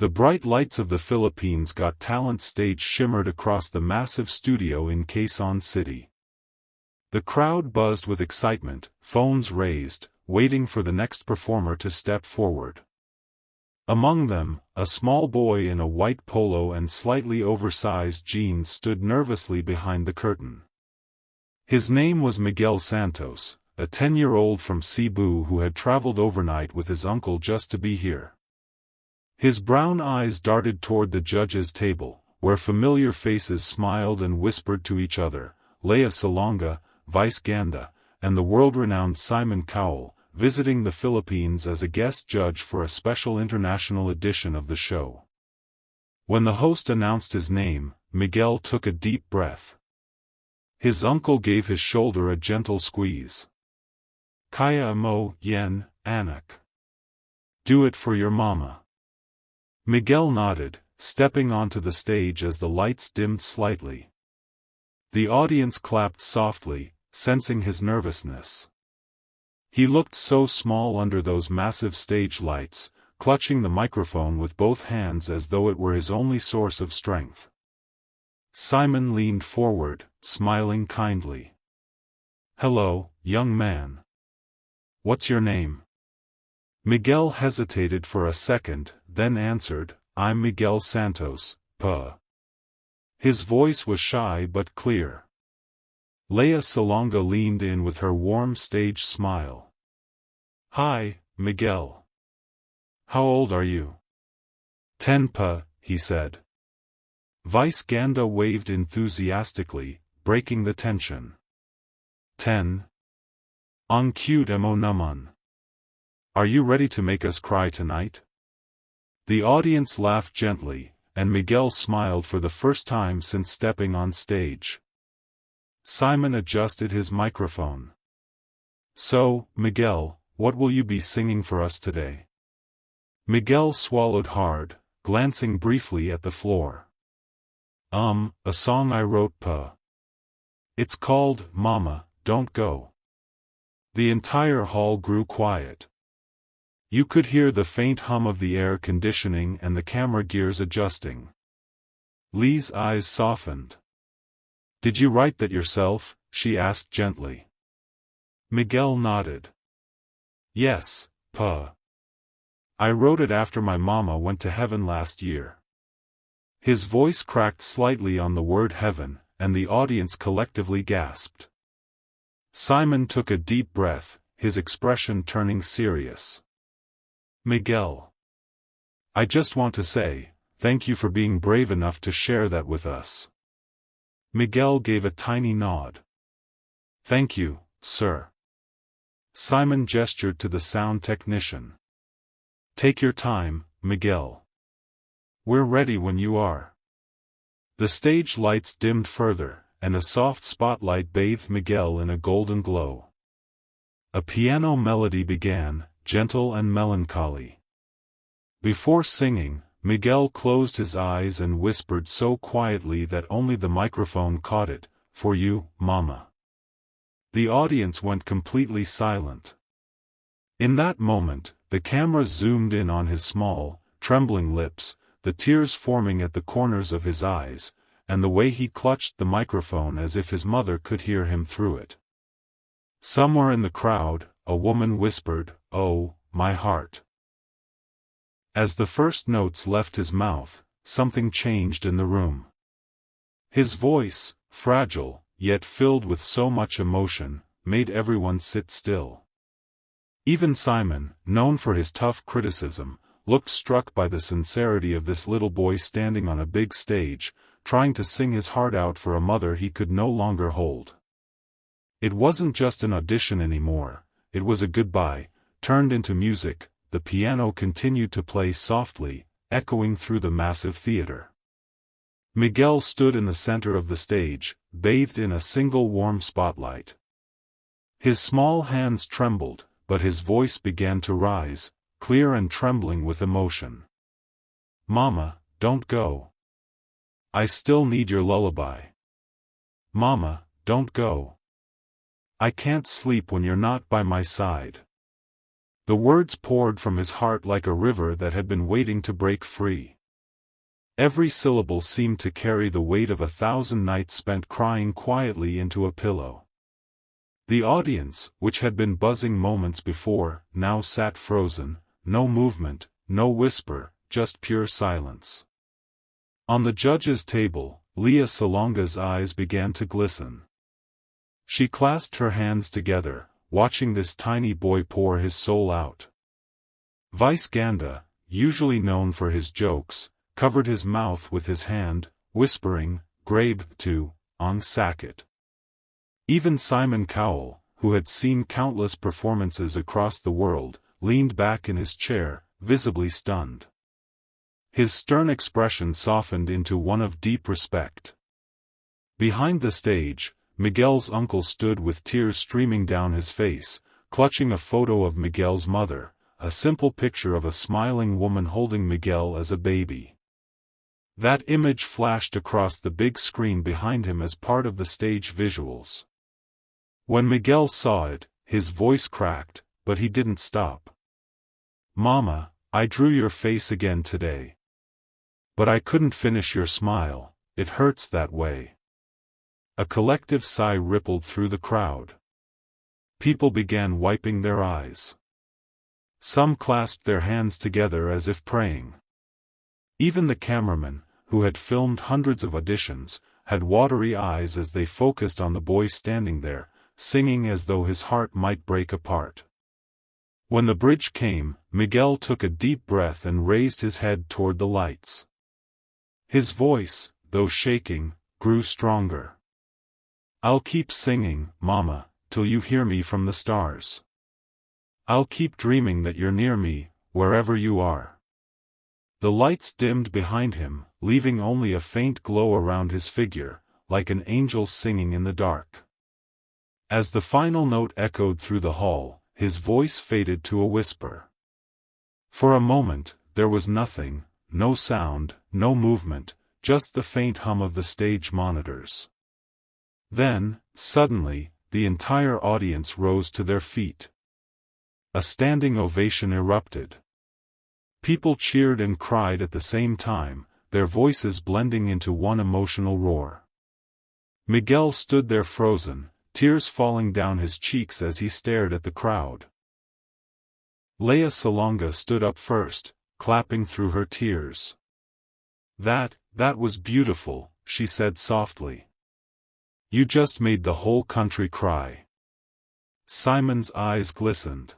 The bright lights of the Philippines Got Talent stage shimmered across the massive studio in Quezon City. The crowd buzzed with excitement, phones raised, waiting for the next performer to step forward. Among them, a small boy in a white polo and slightly oversized jeans stood nervously behind the curtain. His name was Miguel Santos, a 10-year-old from Cebu who had traveled overnight with his uncle just to be here. His brown eyes darted toward the judges' table, where familiar faces smiled and whispered to each other. Lea Salonga, Vice Ganda, and the world-renowned Simon Cowell, visiting the Philippines as a guest judge for a special international edition of the show. When the host announced his name, Miguel took a deep breath. His uncle gave his shoulder a gentle squeeze. Kaya mo, yen, anak. Do it for your mama. Miguel nodded, stepping onto the stage as the lights dimmed slightly. The audience clapped softly, sensing his nervousness. He looked so small under those massive stage lights, clutching the microphone with both hands as though it were his only source of strength. Simon leaned forward, smiling kindly. "Hello, young man. What's your name?" Miguel hesitated for a second, then answered, "I'm Miguel Santos, Puh." His voice was shy but clear. Lea Salonga leaned in with her warm stage smile. "Hi, Miguel. How old are you?" 10 Puh, he said. Vice Ganda waved enthusiastically, breaking the tension. 10. Ang cute mo naman. Are you ready to make us cry tonight? The audience laughed gently, and Miguel smiled for the first time since stepping on stage. Simon adjusted his microphone. "So, Miguel, what will you be singing for us today?" Miguel swallowed hard, glancing briefly at the floor. A song I wrote, Puh. It's called, Mama, Don't Go." The entire hall grew quiet. You could hear the faint hum of the air conditioning and the camera gears adjusting. Lee's eyes softened. "Did you write that yourself?" she asked gently. Miguel nodded. "Yes, Puh. I wrote it after my mama went to heaven last year." His voice cracked slightly on the word heaven, and the audience collectively gasped. Simon took a deep breath, his expression turning serious. "Miguel. I just want to say, thank you for being brave enough to share that with us." Miguel gave a tiny nod. "Thank you, sir." Simon gestured to the sound technician. "Take your time, Miguel. We're ready when you are." The stage lights dimmed further, and a soft spotlight bathed Miguel in a golden glow. A piano melody began, gentle and melancholy. Before singing, Miguel closed his eyes and whispered so quietly that only the microphone caught it, "For you, Mama." The audience went completely silent. In that moment, the camera zoomed in on his small, trembling lips, the tears forming at the corners of his eyes, and the way he clutched the microphone as if his mother could hear him through it. Somewhere in the crowd, a woman whispered, "Oh, my heart." As the first notes left his mouth, something changed in the room. His voice, fragile, yet filled with so much emotion, made everyone sit still. Even Simon, known for his tough criticism, looked struck by the sincerity of this little boy standing on a big stage, trying to sing his heart out for a mother he could no longer hold. It wasn't just an audition anymore, it was a goodbye, turned into music. The piano continued to play softly, echoing through the massive theater. Miguel stood in the center of the stage, bathed in a single warm spotlight. His small hands trembled, but his voice began to rise, clear and trembling with emotion. "Mama, don't go. I still need your lullaby. Mama, don't go. I can't sleep when you're not by my side." The words poured from his heart like a river that had been waiting to break free. Every syllable seemed to carry the weight of 1,000 nights spent crying quietly into a pillow. The audience, which had been buzzing moments before, now sat frozen, no movement, no whisper, just pure silence. On the judge's table, Lea Salonga's eyes began to glisten. She clasped her hands together, watching this tiny boy pour his soul out. Vice Ganda, usually known for his jokes, covered his mouth with his hand, whispering, "Grabe, to, on Sackett." Even Simon Cowell, who had seen countless performances across the world, leaned back in his chair, visibly stunned. His stern expression softened into one of deep respect. Behind the stage, Miguel's uncle stood with tears streaming down his face, clutching a photo of Miguel's mother, a simple picture of a smiling woman holding Miguel as a baby. That image flashed across the big screen behind him as part of the stage visuals. When Miguel saw it, his voice cracked, but he didn't stop. "Mama, I drew your face again today. But I couldn't finish your smile, it hurts that way." A collective sigh rippled through the crowd. People began wiping their eyes. Some clasped their hands together as if praying. Even the cameramen, who had filmed hundreds of auditions, had watery eyes as they focused on the boy standing there, singing as though his heart might break apart. When the bridge came, Miguel took a deep breath and raised his head toward the lights. His voice, though shaking, grew stronger. "I'll keep singing, Mama, till you hear me from the stars. I'll keep dreaming that you're near me, wherever you are." The lights dimmed behind him, leaving only a faint glow around his figure, like an angel singing in the dark. As the final note echoed through the hall, his voice faded to a whisper. For a moment, there was nothing, no sound, no movement, just the faint hum of the stage monitors. Then, suddenly, the entire audience rose to their feet. A standing ovation erupted. People cheered and cried at the same time, their voices blending into one emotional roar. Miguel stood there frozen, tears falling down his cheeks as he stared at the crowd. Lea Salonga stood up first, clapping through her tears. That was beautiful," she said softly. "You just made the whole country cry." Simon's eyes glistened.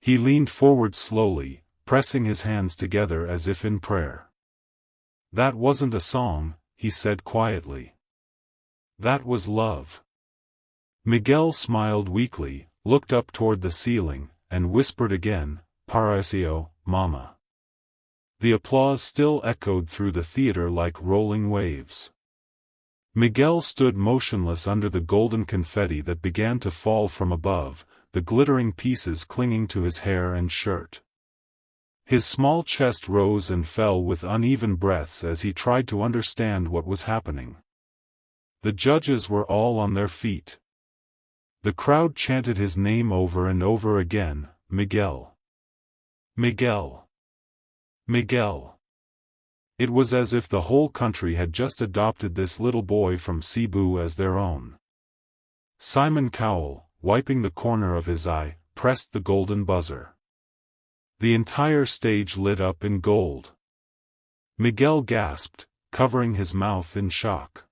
He leaned forward slowly, pressing his hands together as if in prayer. "That wasn't a song," he said quietly. "That was love." Miguel smiled weakly, looked up toward the ceiling, and whispered again, "Paraíso, Mama." The applause still echoed through the theater like rolling waves. Miguel stood motionless under the golden confetti that began to fall from above, the glittering pieces clinging to his hair and shirt. His small chest rose and fell with uneven breaths as he tried to understand what was happening. The judges were all on their feet. The crowd chanted his name over and over again, "Miguel. Miguel. Miguel." It was as if the whole country had just adopted this little boy from Cebu as their own. Simon Cowell, wiping the corner of his eye, pressed the golden buzzer. The entire stage lit up in gold. Miguel gasped, covering his mouth in shock.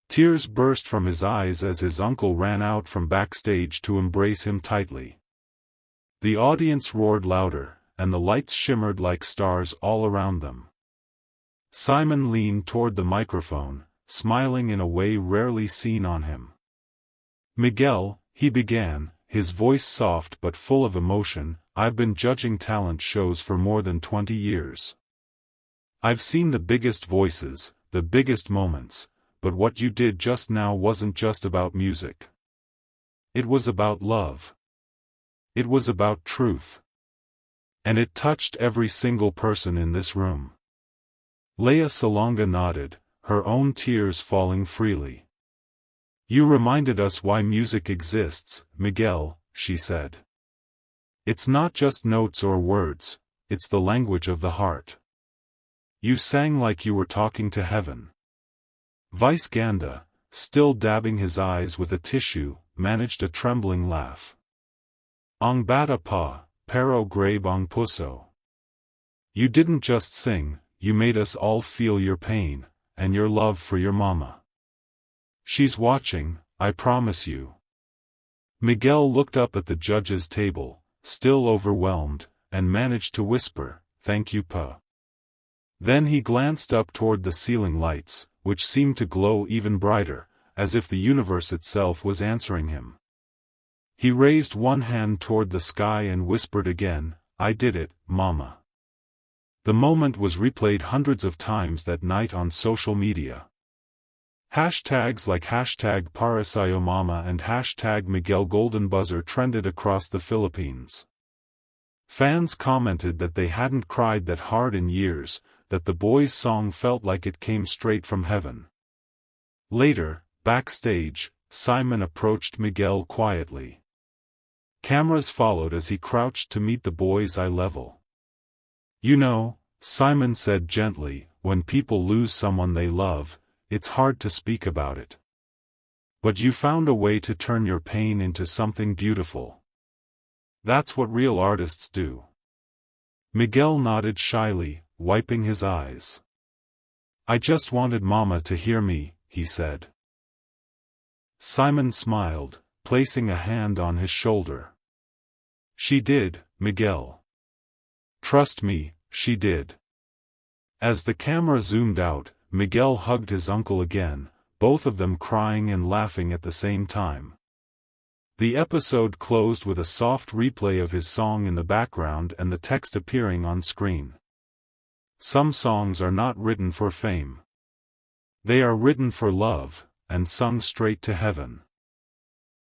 Tears burst from his eyes as his uncle ran out from backstage to embrace him tightly. The audience roared louder, and the lights shimmered like stars all around them. Simon leaned toward the microphone, smiling in a way rarely seen on him. "Miguel," he began, his voice soft but full of emotion, "I've been judging talent shows for more than 20 years. I've seen the biggest voices, the biggest moments, but what you did just now wasn't just about music. It was about love. It was about truth. And it touched every single person in this room." Lea Salonga nodded, her own tears falling freely. "You reminded us why music exists, Miguel," she said. It's not just notes or words, it's the language of the heart. You sang like you were talking to heaven. Vice Ganda, still dabbing his eyes with a tissue, managed a trembling laugh. Ang bata pa, pero grabe ang puso. You didn't just sing, you made us all feel your pain, and your love for your mama. She's watching, I promise you. Miguel looked up at the judge's table, still overwhelmed, and managed to whisper, "Thank you, Pa." Then he glanced up toward the ceiling lights, which seemed to glow even brighter, as if the universe itself was answering him. He raised one hand toward the sky and whispered again, "I did it, Mama." The moment was replayed hundreds of times that night on social media. Hashtags like hashtag #ParaSayoMama and hashtag Miguel Golden Buzzer trended across the Philippines. Fans commented that they hadn't cried that hard in years, that the boy's song felt like it came straight from heaven. Later, backstage, Simon approached Miguel quietly. Cameras followed as he crouched to meet the boy's eye level. "You know," Simon said gently, "when people lose someone they love, it's hard to speak about it. But you found a way to turn your pain into something beautiful. That's what real artists do." Miguel nodded shyly, wiping his eyes. "I just wanted Mama to hear me," he said. Simon smiled, placing a hand on his shoulder. "She did, Miguel. Trust me, she did." As the camera zoomed out, Miguel hugged his uncle again, both of them crying and laughing at the same time. The episode closed with a soft replay of his song in the background and the text appearing on screen. Some songs are not written for fame. They are written for love, and sung straight to heaven.